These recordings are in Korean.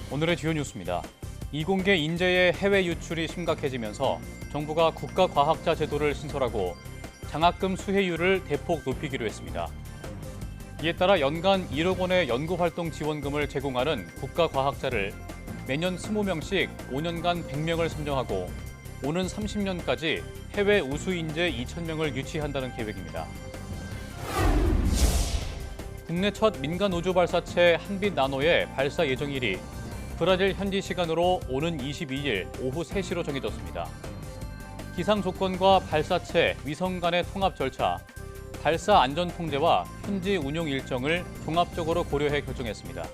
오늘의 주요 뉴스입니다. 이공계 인재의 해외 유출이 심각해지면서 정부가 국가과학자 제도를 신설하고 장학금 수혜율을 대폭 높이기로 했습니다. 이에 따라 연간 1억 원의 연구활동 지원금을 제공하는 국가과학자를 매년 20명씩 5년간 100명을 선정하고 오는 30년까지 해외 우수 인재 2,000명을 유치한다는 계획입니다. 국내 첫 민간 우주 발사체 한빛나노의 발사 예정일이 브라질 현지 시간으로 오는 22일 오후 3시로 정해졌습니다. 기상 조건과 발사체, 위성 간의 통합 절차, 발사 안전 통제와 현지 운용 일정을 종합적으로 고려해 결정했습니다.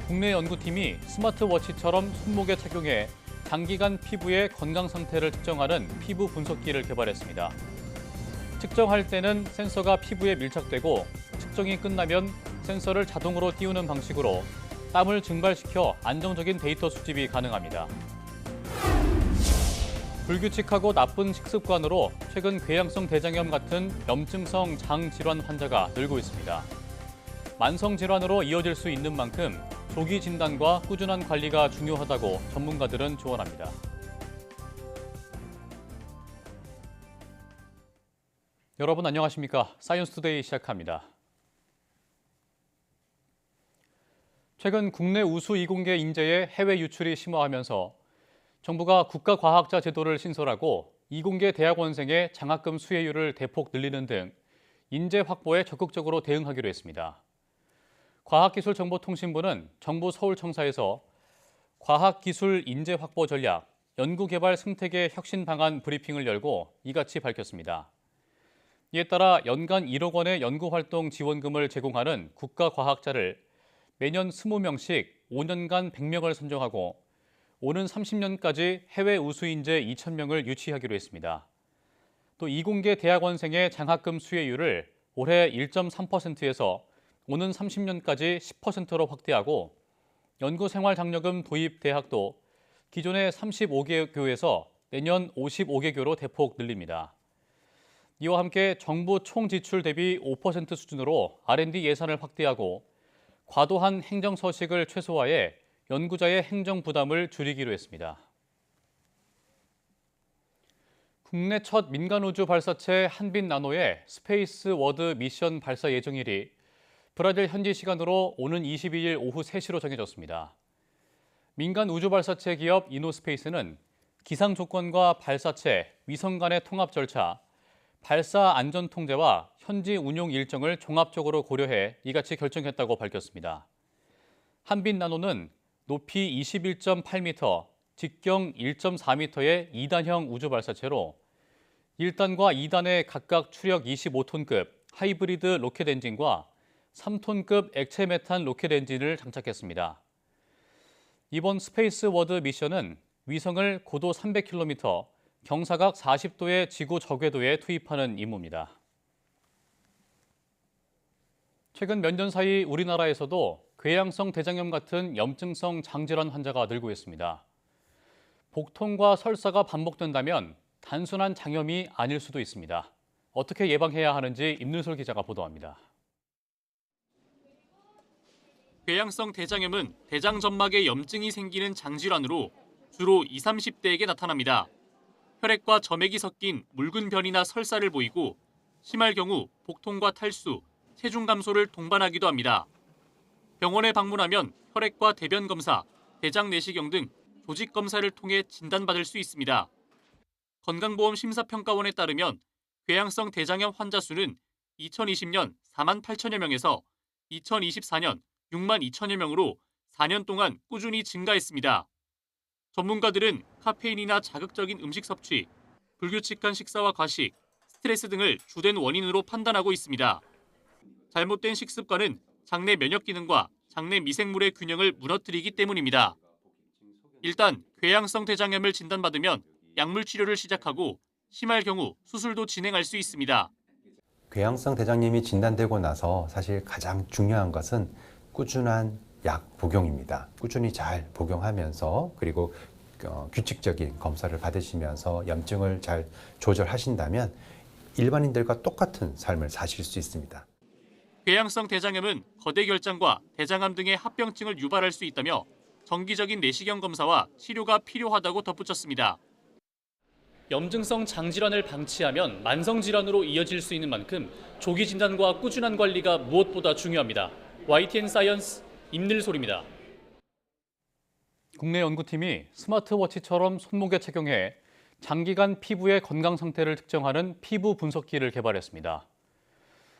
국내 연구팀이 스마트워치처럼 손목에 착용해 장기간 피부의 건강 상태를 측정하는 피부 분석기를 개발했습니다. 측정할 때는 센서가 피부에 밀착되고 측정이 끝나면 센서를 자동으로 띄우는 방식으로 땀을 증발시켜 안정적인 데이터 수집이 가능합니다. 불규칙하고 나쁜 식습관으로 최근 궤양성 대장염 같은 염증성 장 질환 환자가 늘고 있습니다. 만성 질환으로 이어질 수 있는 만큼 조기 진단과 꾸준한 관리가 중요하다고 전문가들은 조언합니다. 여러분 안녕하십니까? 사이언스투데이 시작합니다. 최근 국내 우수 이공계 인재의 해외 유출이 심화하면서 정부가 국가과학자 제도를 신설하고 이공계 대학원생의 장학금 수혜율을 대폭 늘리는 등 인재 확보에 적극적으로 대응하기로 했습니다. 과학기술정보통신부는 정부 서울청사에서 과학기술 인재 확보 전략, 연구개발 생태계 혁신 방안 브리핑을 열고 이같이 밝혔습니다. 이에 따라 연간 1억 원의 연구활동 지원금을 제공하는 국가과학자를 매년 20명씩 5년간 100명을 선정하고 오는 30년까지 해외 우수 인재 2,000명을 유치하기로 했습니다. 또 이공계 대학원생의 장학금 수혜율을 올해 1.3%에서 오는 30년까지 10%로 확대하고 연구생활장려금 도입 대학도 기존의 35개 교에서 내년 55개 교로 대폭 늘립니다. 이와 함께 정부 총 지출 대비 5% 수준으로 R&D 예산을 확대하고 과도한 행정 서식을 최소화해 연구자의 행정 부담을 줄이기로 했습니다. 국내 첫 민간 우주 발사체 한빛나노의 스페이스 워드 미션 발사 예정일이 브라질 현지 시간으로 오는 22일 오후 3시로 정해졌습니다. 민간 우주 발사체 기업 이노스페이스는 기상 조건과 발사체, 위성 간의 통합 절차, 발사 안전 통제와 현지 운용 일정을 종합적으로 고려해 이같이 결정했다고 밝혔습니다. 한빛나노는 높이 21.8m, 직경 1.4m의 2단형 우주 발사체로 1단과 2단에 각각 추력 25톤급 하이브리드 로켓 엔진과 3톤급 액체 메탄 로켓 엔진을 장착했습니다. 이번 스페이스 워드 미션은 위성을 고도 300km, 경사각 40도의 지구 저궤도에 투입하는 임무입니다. 최근 몇 년 사이 우리나라에서도 궤양성 대장염 같은 염증성 장질환 환자가 늘고 있습니다. 복통과 설사가 반복된다면 단순한 장염이 아닐 수도 있습니다. 어떻게 예방해야 하는지 임윤솔 기자가 보도합니다. 궤양성 대장염은 대장 점막에 염증이 생기는 장질환으로 주로 20, 30대에게 나타납니다. 혈액과 점액이 섞인 묽은 변이나 설사를 보이고 심할 경우 복통과 탈수, 체중 감소를 동반하기도 합니다. 병원에 방문하면 혈액과 대변 검사, 대장 내시경 등 조직 검사를 통해 진단받을 수 있습니다. 건강보험 심사평가원에 따르면 궤양성 대장염 환자 수는 2020년 4만 8천여 명에서 2024년 6만 2천여 명으로 4년 동안 꾸준히 증가했습니다. 전문가들은 카페인이나 자극적인 음식 섭취, 불규칙한 식사와 과식, 스트레스 등을 주된 원인으로 판단하고 있습니다. 잘못된 식습관은 장내 면역 기능과 장내 미생물의 균형을 무너뜨리기 때문입니다. 일단 궤양성 대장염을 진단받으면 약물 치료를 시작하고 심할 경우 수술도 진행할 수 있습니다. 궤양성 대장염이 진단되고 나서 사실 가장 중요한 것은 꾸준한 약 복용입니다. 꾸준히 잘 복용하면서 그리고 규칙적인 검사를 받으시면서 염증을 잘 조절하신다면 일반인들과 똑같은 삶을 사실 수 있습니다. 궤양성 대장염은 거대 결장과 대장암 등의 합병증을 유발할 수 있다며 정기적인 내시경 검사와 치료가 필요하다고 덧붙였습니다. 염증성 장질환을 방치하면 만성 질환으로 이어질 수 있는 만큼 조기 진단과 꾸준한 관리가 무엇보다 중요합니다. YTN 사이언스 임늘솔입니다. 국내 연구팀이 스마트워치처럼 손목에 착용해 장기간 피부의 건강 상태를 측정하는 피부 분석기를 개발했습니다.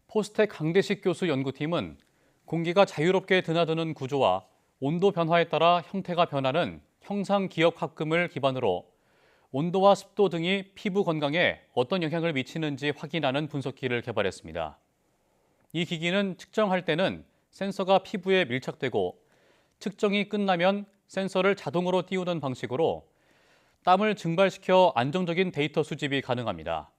포스텍 강대식 교수 연구팀은 공기가 자유롭게 드나드는 구조와 온도 변화에 따라 형태가 변하는 형상기억학금을 기반으로 온도와 습도 등이 피부 건강에 어떤 영향을 미치는지 확인하는 분석기를 개발했습니다. 이 기기는 측정할 때는 센서가 피부에 밀착되고 측정이 끝나면 센서를 자동으로 띄우는 방식으로 땀을 증발시켜 안정적인 데이터 수집이 가능합니다.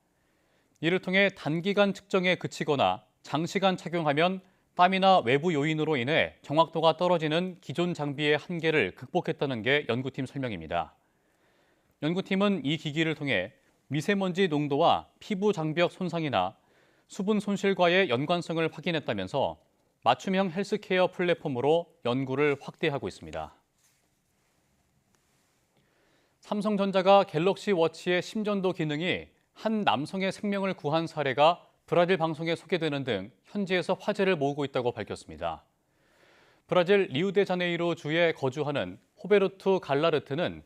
이를 통해 단기간 측정에 그치거나 장시간 착용하면 땀이나 외부 요인으로 인해 정확도가 떨어지는 기존 장비의 한계를 극복했다는 게 연구팀 설명입니다. 연구팀은 이 기기를 통해 미세먼지 농도와 피부 장벽 손상이나 수분 손실과의 연관성을 확인했다면서 맞춤형 헬스케어 플랫폼으로 연구를 확대하고 있습니다. 삼성전자가 갤럭시 워치의 심전도 기능이 한 남성의 생명을 구한 사례가 브라질 방송에 소개되는 등 현지에서 화제를 모으고 있다고 밝혔습니다. 브라질 리우데자네이루 주에 거주하는 호베르투 갈라르트는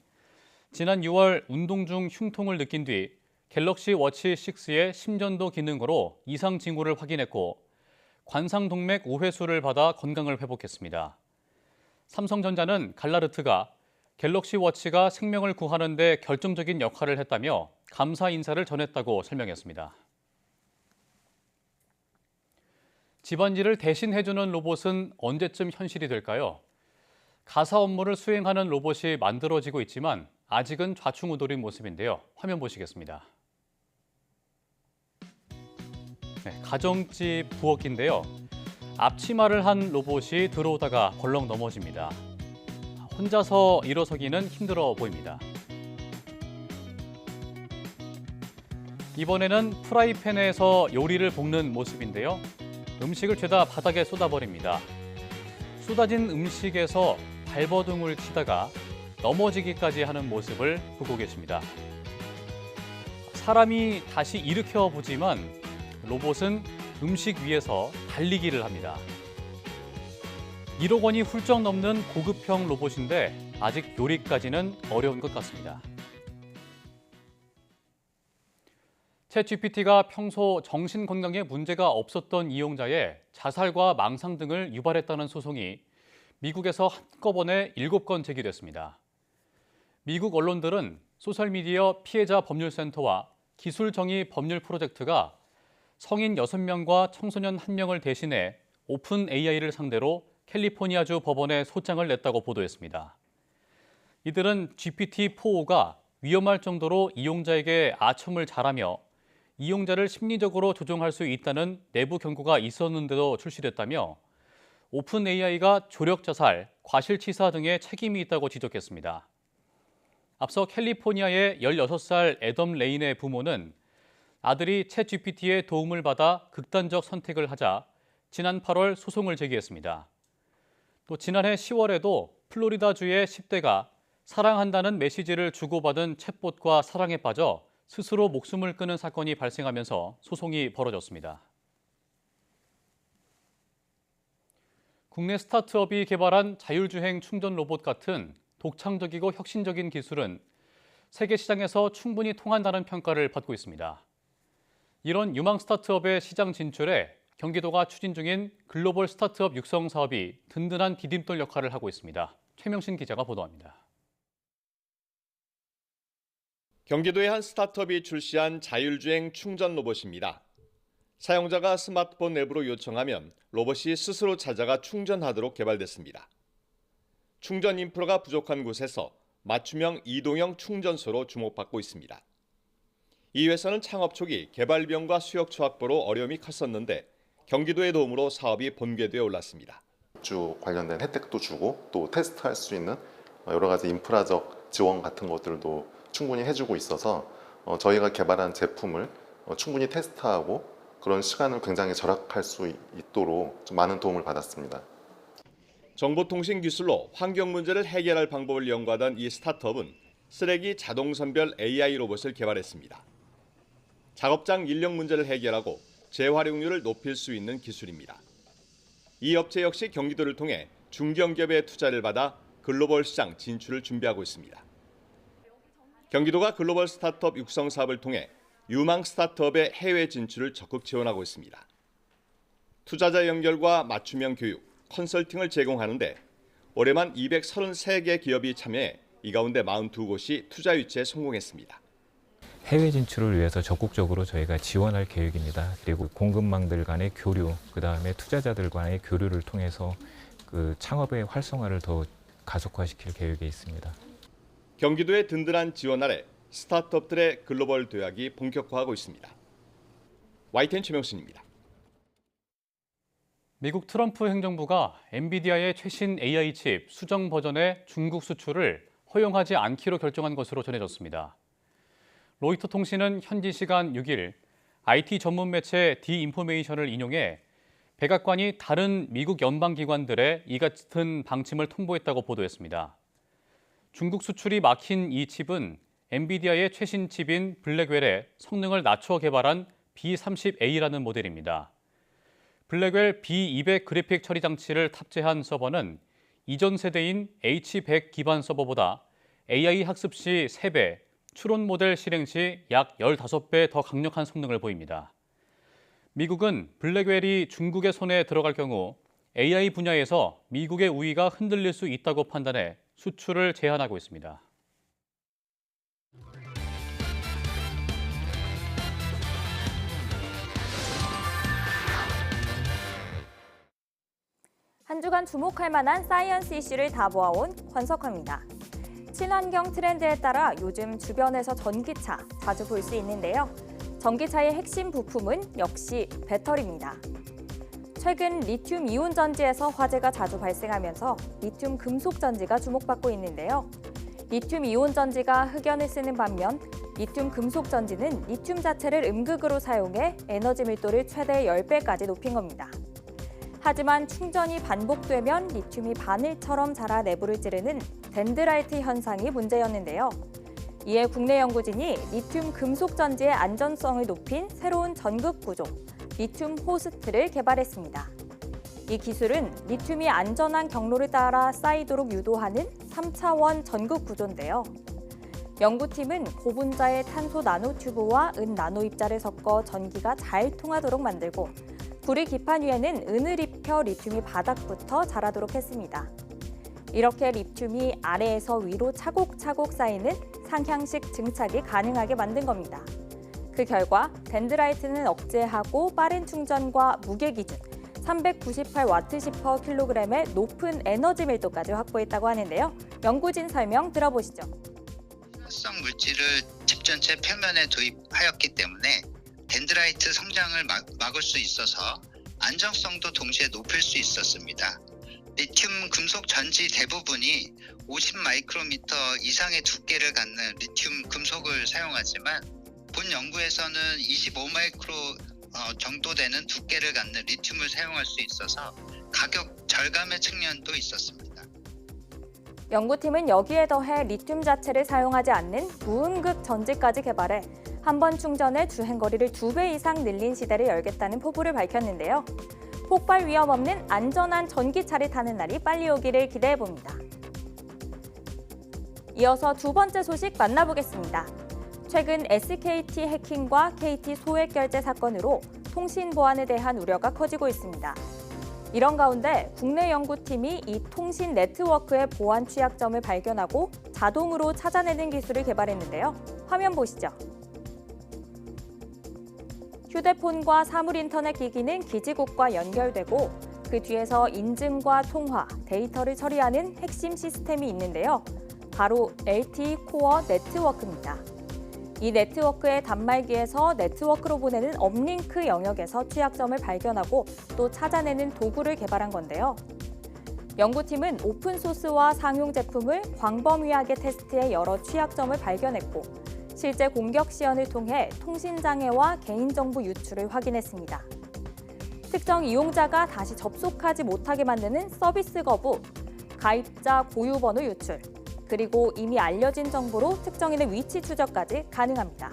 지난 6월 운동 중 흉통을 느낀 뒤 갤럭시 워치 6의 심전도 기능으로 이상 징후를 확인했고 관상동맥 오회수를 받아 건강을 회복했습니다. 삼성전자는 갈라르트가 갤럭시 워치가 생명을 구하는 데 결정적인 역할을 했다며 감사 인사를 전했다고 설명했습니다. 집안일을 대신 해주는 로봇은 언제쯤 현실이 될까요? 가사 업무를 수행하는 로봇이 만들어지고 있지만 아직은 좌충우돌인 모습인데요. 화면 보시겠습니다. 가정집 부엌인데요. 앞치마를 한 로봇이 들어오다가 벌렁 넘어집니다. 혼자서 일어서기는 힘들어 보입니다. 이번에는 프라이팬에서 요리를 볶는 모습인데요. 음식을 죄다 바닥에 쏟아버립니다. 쏟아진 음식에서 발버둥을 치다가 넘어지기까지 하는 모습을 보고 계십니다. 사람이 다시 일으켜 보지만 로봇은 음식 위에서 달리기를 합니다. 1억 원이 훌쩍 넘는 고급형 로봇인데 아직 요리까지는 어려운 것 같습니다. 챗GPT가 평소 정신건강에 문제가 없었던 이용자의 자살과 망상 등을 유발했다는 소송이 미국에서 한꺼번에 7건 제기됐습니다. 미국 언론들은 소셜미디어 피해자 법률센터와 기술정의 법률 프로젝트가 성인 6명과 청소년 1명을 대신해 오픈 AI를 상대로 캘리포니아주 법원에 소장을 냈다고 보도했습니다. 이들은 GPT-4.5가 위험할 정도로 이용자에게 아첨을 잘하며 이용자를 심리적으로 조종할 수 있다는 내부 경고가 있었는데도 출시됐다며 오픈 AI가 조력 자살, 과실치사 등의 책임이 있다고 지적했습니다. 앞서 캘리포니아의 16살 애덤 레인의 부모는 아들이 챗GPT의 도움을 받아 극단적 선택을 하자 지난 8월 소송을 제기했습니다. 또 지난해 10월에도 플로리다주의 10대가 사랑한다는 메시지를 주고받은 챗봇과 사랑에 빠져 스스로 목숨을 끊은 사건이 발생하면서 소송이 벌어졌습니다. 국내 스타트업이 개발한 자율주행 충전 로봇 같은 독창적이고 혁신적인 기술은 세계 시장에서 충분히 통한다는 평가를 받고 있습니다. 이런 유망 스타트업의 시장 진출에 경기도가 추진 중인 글로벌 스타트업 육성 사업이 든든한 디딤돌 역할을 하고 있습니다. 최명신 기자가 보도합니다. 경기도의 한 스타트업이 출시한 자율주행 충전 로봇입니다. 사용자가 스마트폰 앱으로 요청하면 로봇이 스스로 찾아가 충전하도록 개발됐습니다. 충전 인프라가 부족한 곳에서 맞춤형 이동형 충전소로 주목받고 있습니다. 이 회사는 창업 초기 개발 비용과 수요처 확보로 어려움이 컸었는데 경기도의 도움으로 사업이 본궤도에 올랐습니다. 맥주 관련된 혜택도 주고 또 테스트할 수 있는 여러 가지 인프라적 지원 같은 것들도 충분히 해주고 있어서 저희가 개발한 제품을 충분히 테스트하고 그런 시간을 굉장히 절약할 수 있도록 좀 많은 도움을 받았습니다. 정보통신 기술로 환경 문제를 해결할 방법을 연구하던 이 스타트업은 쓰레기 자동 선별 AI 로봇을 개발했습니다. 작업장 인력 문제를 해결하고 재활용률을 높일 수 있는 기술입니다. 이 업체 역시 경기도를 통해 중견기업의 투자를 받아 글로벌 시장 진출을 준비하고 있습니다. 경기도가 글로벌 스타트업 육성 사업을 통해 유망 스타트업의 해외 진출을 적극 지원하고 있습니다. 투자자 연결과 맞춤형 교육, 컨설팅을 제공하는데 올해만 233개 기업이 참여해 이 가운데 42곳이 투자 유치에 성공했습니다. 해외 진출을 위해서 적극적으로 저희가 지원할 계획입니다. 그리고 공급망들 간의 교류, 그다음에 투자자들 간의 교류를 통해서 그 창업의 활성화를 더 가속화시킬 계획에 있습니다. 경기도의 든든한 지원 아래 스타트업들의 글로벌 도약이 본격화하고 있습니다. YTN 최명순입니다. 미국 트럼프 행정부가 엔비디아의 최신 AI 칩 수정 버전의 중국 수출을 허용하지 않기로 결정한 것으로 전해졌습니다. 로이터 통신은 현지 시간 6일 IT 전문 매체 디인포메이션을 인용해 백악관이 다른 미국 연방기관들에 이 같은 방침을 통보했다고 보도했습니다. 중국 수출이 막힌 이 칩은 엔비디아의 최신 칩인 블랙웰의 성능을 낮춰 개발한 B30A라는 모델입니다. 블랙웰 B200 그래픽 처리 장치를 탑재한 서버는 이전 세대인 H100 기반 서버보다 AI 학습 시 3배, 추론 모델 실행 시 약 15배 더 강력한 성능을 보입니다. 미국은 블랙웰이 중국의 손에 들어갈 경우 AI 분야에서 미국의 우위가 흔들릴 수 있다고 판단해 수출을 제한하고 있습니다. 한 주간 주목할 만한 사이언스 이슈를 다 모아온 권석화입니다. 친환경 트렌드에 따라 요즘 주변에서 전기차 자주 볼 수 있는데요. 전기차의 핵심 부품은 역시 배터리입니다. 최근 리튬 이온 전지에서 화재가 자주 발생하면서 리튬 금속 전지가 주목받고 있는데요. 리튬 이온 전지가 흑연을 쓰는 반면 리튬 금속 전지는 리튬 자체를 음극으로 사용해 에너지 밀도를 최대 10배까지 높인 겁니다. 하지만 충전이 반복되면 리튬이 바늘처럼 자라 내부를 찌르는 덴드라이트 현상이 문제였는데요. 이에 국내 연구진이 리튬 금속 전지의 안전성을 높인 새로운 전극 구조, 리튬 호스트를 개발했습니다. 이 기술은 리튬이 안전한 경로를 따라 쌓이도록 유도하는 3차원 전극 구조인데요. 연구팀은 고분자의 탄소 나노튜브와 은 나노 입자를 섞어 전기가 잘 통하도록 만들고 불이 기판 위에는 은을 입혀 리튬이 바닥부터 자라도록 했습니다. 이렇게 리튬이 아래에서 위로 차곡차곡 쌓이는 상향식 증착이 가능하게 만든 겁니다. 그 결과 덴드라이트는 억제하고 빠른 충전과 무게 기준 398Wh/kg의 높은 에너지 밀도까지 확보했다고 하는데요. 연구진 설명 들어보시죠. 산화성 물질을 칩 전체 표면에 도입하였기 때문에 덴드라이트 성장을 막을 수 있어서 안정성도 동시에 높일 수 있었습니다. 리튬 금속 전지 대부분이 50 마이크로미터 이상의 두께를 갖는 리튬 금속을 사용하지만 본 연구에서는 25 마이크로 정도 되는 두께를 갖는 리튬을 사용할 수 있어서 가격 절감의 측면도 있었습니다. 연구팀은 여기에 더해 리튬 자체를 사용하지 않는 무음극 전지까지 개발해 한 번 충전에 주행거리를 2배 이상 늘린 시대를 열겠다는 포부를 밝혔는데요. 폭발 위험 없는 안전한 전기차를 타는 날이 빨리 오기를 기대해봅니다. 이어서 두 번째 소식 만나보겠습니다. 최근 SKT 해킹과 KT 소액 결제 사건으로 통신 보안에 대한 우려가 커지고 있습니다. 이런 가운데 국내 연구팀이 이 통신 네트워크의 보안 취약점을 발견하고 자동으로 찾아내는 기술을 개발했는데요. 화면 보시죠. 휴대폰과 사물 인터넷 기기는 기지국과 연결되고 그 뒤에서 인증과 통화, 데이터를 처리하는 핵심 시스템이 있는데요. 바로 LTE 코어 네트워크입니다. 이 네트워크의 단말기에서 네트워크로 보내는 업링크 영역에서 취약점을 발견하고 또 찾아내는 도구를 개발한 건데요. 연구팀은 오픈소스와 상용 제품을 광범위하게 테스트해 여러 취약점을 발견했고 실제 공격 시연을 통해 통신장애와 개인정보 유출을 확인했습니다. 특정 이용자가 다시 접속하지 못하게 만드는 서비스 거부, 가입자 고유 번호 유출, 그리고 이미 알려진 정보로 특정인의 위치 추적까지 가능합니다.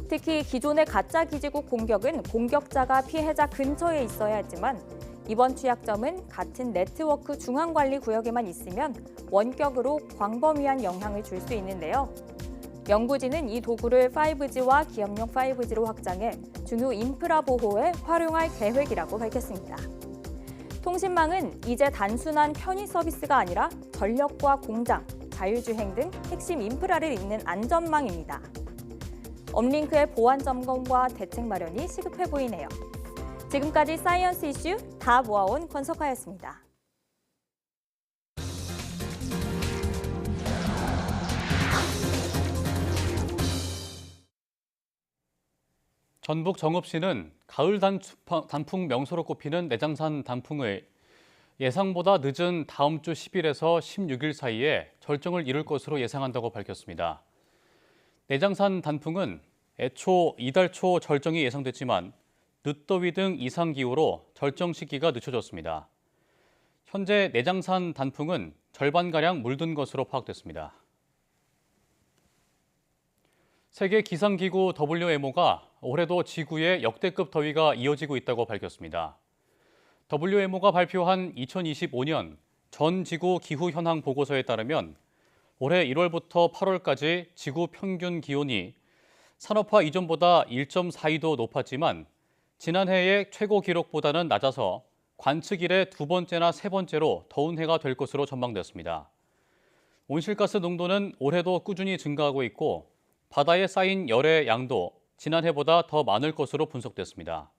특히 기존의 가짜 기지국 공격은 공격자가 피해자 근처에 있어야 했지만 이번 취약점은 같은 네트워크 중앙관리 구역에만 있으면 원격으로 광범위한 영향을 줄 수 있는데요. 연구진은 이 도구를 5G와 기업용 5G로 확장해 중요 인프라 보호에 활용할 계획이라고 밝혔습니다. 통신망은 이제 단순한 편의 서비스가 아니라 전력과 공장, 자율주행 등 핵심 인프라를 잇는 안전망입니다. 업링크의 보안 점검과 대책 마련이 시급해 보이네요. 지금까지 사이언스 이슈 다 모아온 권석화였습니다. 전북 정읍시는 가을 단풍 명소로 꼽히는 내장산 단풍을 예상보다 늦은 다음 주 10일에서 16일 사이에 절정을 이룰 것으로 예상한다고 밝혔습니다. 내장산 단풍은 애초 이달 초 절정이 예상됐지만 늦더위 등 이상기후로 절정 시기가 늦춰졌습니다. 현재 내장산 단풍은 절반가량 물든 것으로 파악됐습니다. 세계 기상기구 WMO가 올해도 지구에 역대급 더위가 이어지고 있다고 밝혔습니다. WMO가 발표한 2025년 전 지구 기후 현황 보고서에 따르면 올해 1월부터 8월까지 지구 평균 기온이 산업화 이전보다 1.42도 높았지만 지난해의 최고 기록보다는 낮아서 관측 이래 두 번째나 세 번째로 더운 해가 될 것으로 전망됐습니다. 온실가스 농도는 올해도 꾸준히 증가하고 있고 바다에 쌓인 열의 양도 지난해보다 더 많을 것으로 분석됐습니다.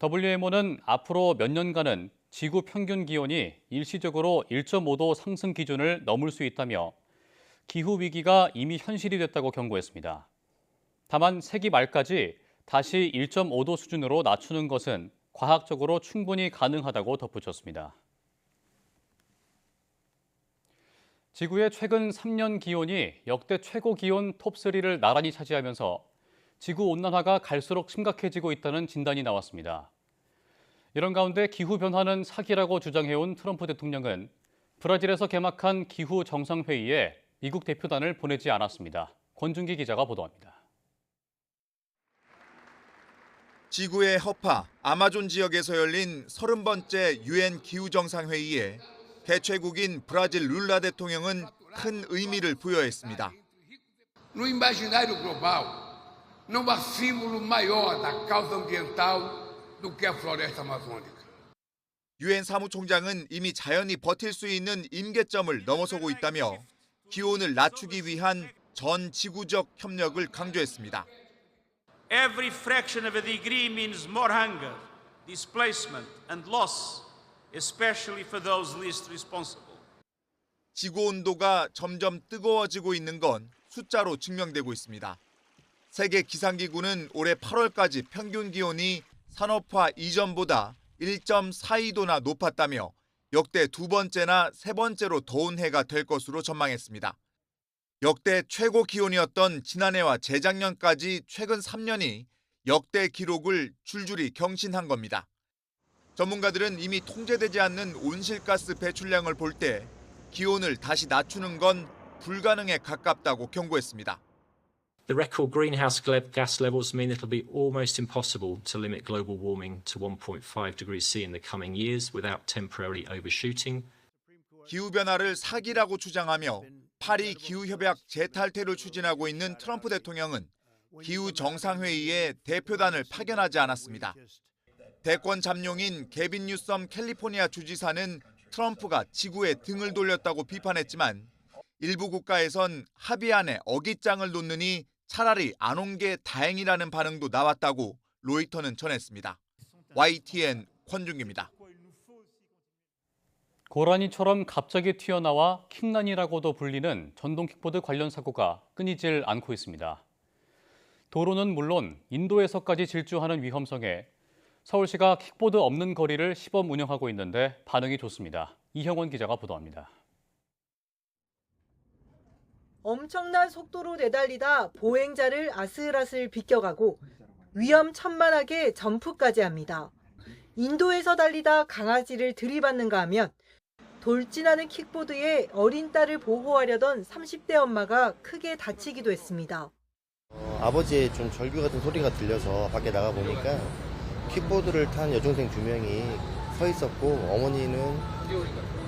WMO는 앞으로 몇 년간은 지구 평균 기온이 일시적으로 1.5도 상승 기준을 넘을 수 있다며 기후 위기가 이미 현실이 됐다고 경고했습니다. 다만 세기 말까지 다시 1.5도 수준으로 낮추는 것은 과학적으로 충분히 가능하다고 덧붙였습니다. 지구의 최근 3년 기온이 역대 최고 기온 톱3를 나란히 차지하면서 지구온난화가 갈수록 심각해지고 있다는 진단이 나왔습니다. 이런 가운데 기후변화는 사기라고 주장해온 트럼프 대통령은 브라질에서 개막한 기후 정상회의에 미국 대표단을 보내지 않았습니다. 권준기 기자가 보도합니다. 지구의 허파 아마존 지역에서 열린 30번째 유엔 기후정상회의에 개최국인 브라질 룰라 대통령은 큰 의미를 부여했습니다. No imaginário global, não há símbolo maior da causa ambiental do que a floresta amazônica. 유엔 사무총장은 이미 자연이 버틸 수 있는 임계점을 넘어서고 있다며 기온을 낮추기 위한 전 지구적 협력을 강조했습니다. Every fraction of a degree means more hunger, displacement and loss, especially for those least responsible. 지구 온도가 점점 뜨거워지고 있는 건 숫자로 증명되고 있습니다. 세계 기상기구는 올해 8월까지 평균 기온이 산업화 이전보다 1.42도나 높았다며 역대 두 번째나 세 번째로 더운 해가 될 것으로 전망했습니다. 역대 최고 기온이었던 지난해와 재작년까지 최근 3년이 역대 기록을 줄줄이 경신한 겁니다. 전문가들은 이미 통제되지 않는 온실가스 배출량을 볼 때 기온을 다시 낮추는 건 불가능에 가깝다고 경고했습니다. The record greenhouse gas levels mean it'll be almost impossible to limit global warming to 1.5 degrees C in the coming years without temporarily overshooting. 기후변화를 사기라고 주장하며 파리 기후협약 재탈퇴를 추진하고 있는 트럼프 대통령은 기후정상회의에 대표단을 파견하지 않았습니다. 대권 잠룡인 게빈 뉴섬 캘리포니아 주지사는 트럼프가 지구에 등을 돌렸다고 비판했지만 일부 국가에선 합의안에 어깃장을 놓느니 차라리 안 온 게 다행이라는 반응도 나왔다고 로이터는 전했습니다. YTN 권준기입니다. 고라니처럼 갑자기 튀어나와 킥란이라고도 불리는 전동 킥보드 관련 사고가 끊이질 않고 있습니다. 도로는 물론 인도에서까지 질주하는 위험성에 서울시가 킥보드 없는 거리를 시범 운영하고 있는데 반응이 좋습니다. 이형원 기자가 보도합니다. 엄청난 속도로 내달리다 보행자를 아슬아슬 비껴가고 위험천만하게 점프까지 합니다. 인도에서 달리다 강아지를 들이받는가 하면 돌진하는 킥보드에 어린 딸을 보호하려던 30대 엄마가 크게 다치기도 했습니다. 아버지의 좀 절규 같은 소리가 들려서 밖에 나가 보니까 킥보드를 탄 여중생 2명이 서 있었고 어머니는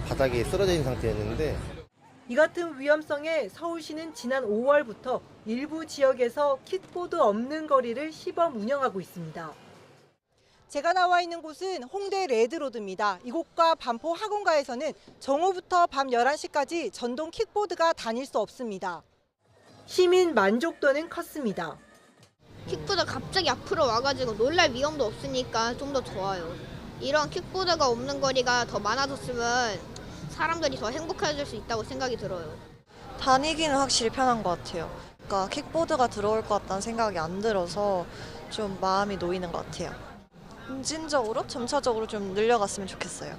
바닥에 쓰러져 있는 상태였는데 이 같은 위험성에 서울시는 지난 5월부터 일부 지역에서 킥보드 없는 거리를 시범 운영하고 있습니다. 제가 나와 있는 곳은 홍대 레드로드입니다. 이곳과 반포 학원가에서는 정오부터 밤 11시까지 전동 킥보드가 다닐 수 없습니다. 시민 만족도는 컸습니다. 킥보드 갑자기 앞으로 와가지고 놀랄 위험도 없으니까 좀 더 좋아요. 이런 킥보드가 없는 거리가 더 많아졌으면 사람들이 더 행복해질 수 있다고 생각이 들어요. 다니기는 확실히 편한 것 같아요. 그러니까 킥보드가 들어올 것 같다는 생각이 안 들어서 좀 마음이 놓이는 것 같아요. 점진적으로, 점차적으로 좀 늘려갔으면 좋겠어요.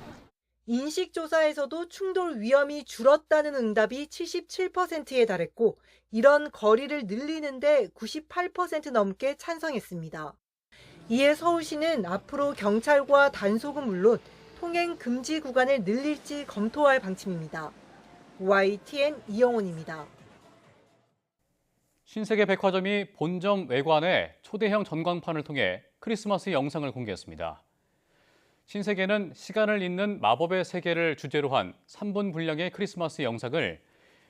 인식조사에서도 충돌 위험이 줄었다는 응답이 77%에 달했고 이런 거리를 늘리는데 98% 넘게 찬성했습니다. 이에 서울시는 앞으로 경찰과 단속은 물론 통행 금지 구간을 늘릴지 검토할 방침입니다. YTN 이영훈입니다. 신세계 백화점이 본점 외관에 초대형 전광판을 통해 크리스마스 영상을 공개했습니다. 신세계는 시간을 잇는 마법의 세계를 주제로 한 3분 분량의 크리스마스 영상을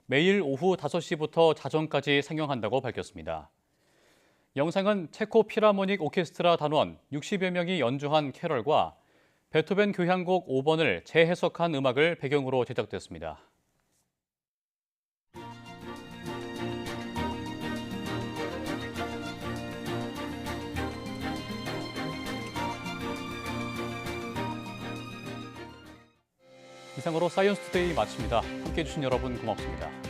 매일 오후 5시부터 자정까지 상영한다고 밝혔습니다. 영상은 체코 필하모닉 오케스트라 단원 60여 명이 연주한 캐럴과 베토벤 교향곡 5번을 재해석한 음악을 배경으로 제작됐습니다. 이상으로 사이언스 투데이 마칩니다. 함께해 주신 여러분 고맙습니다.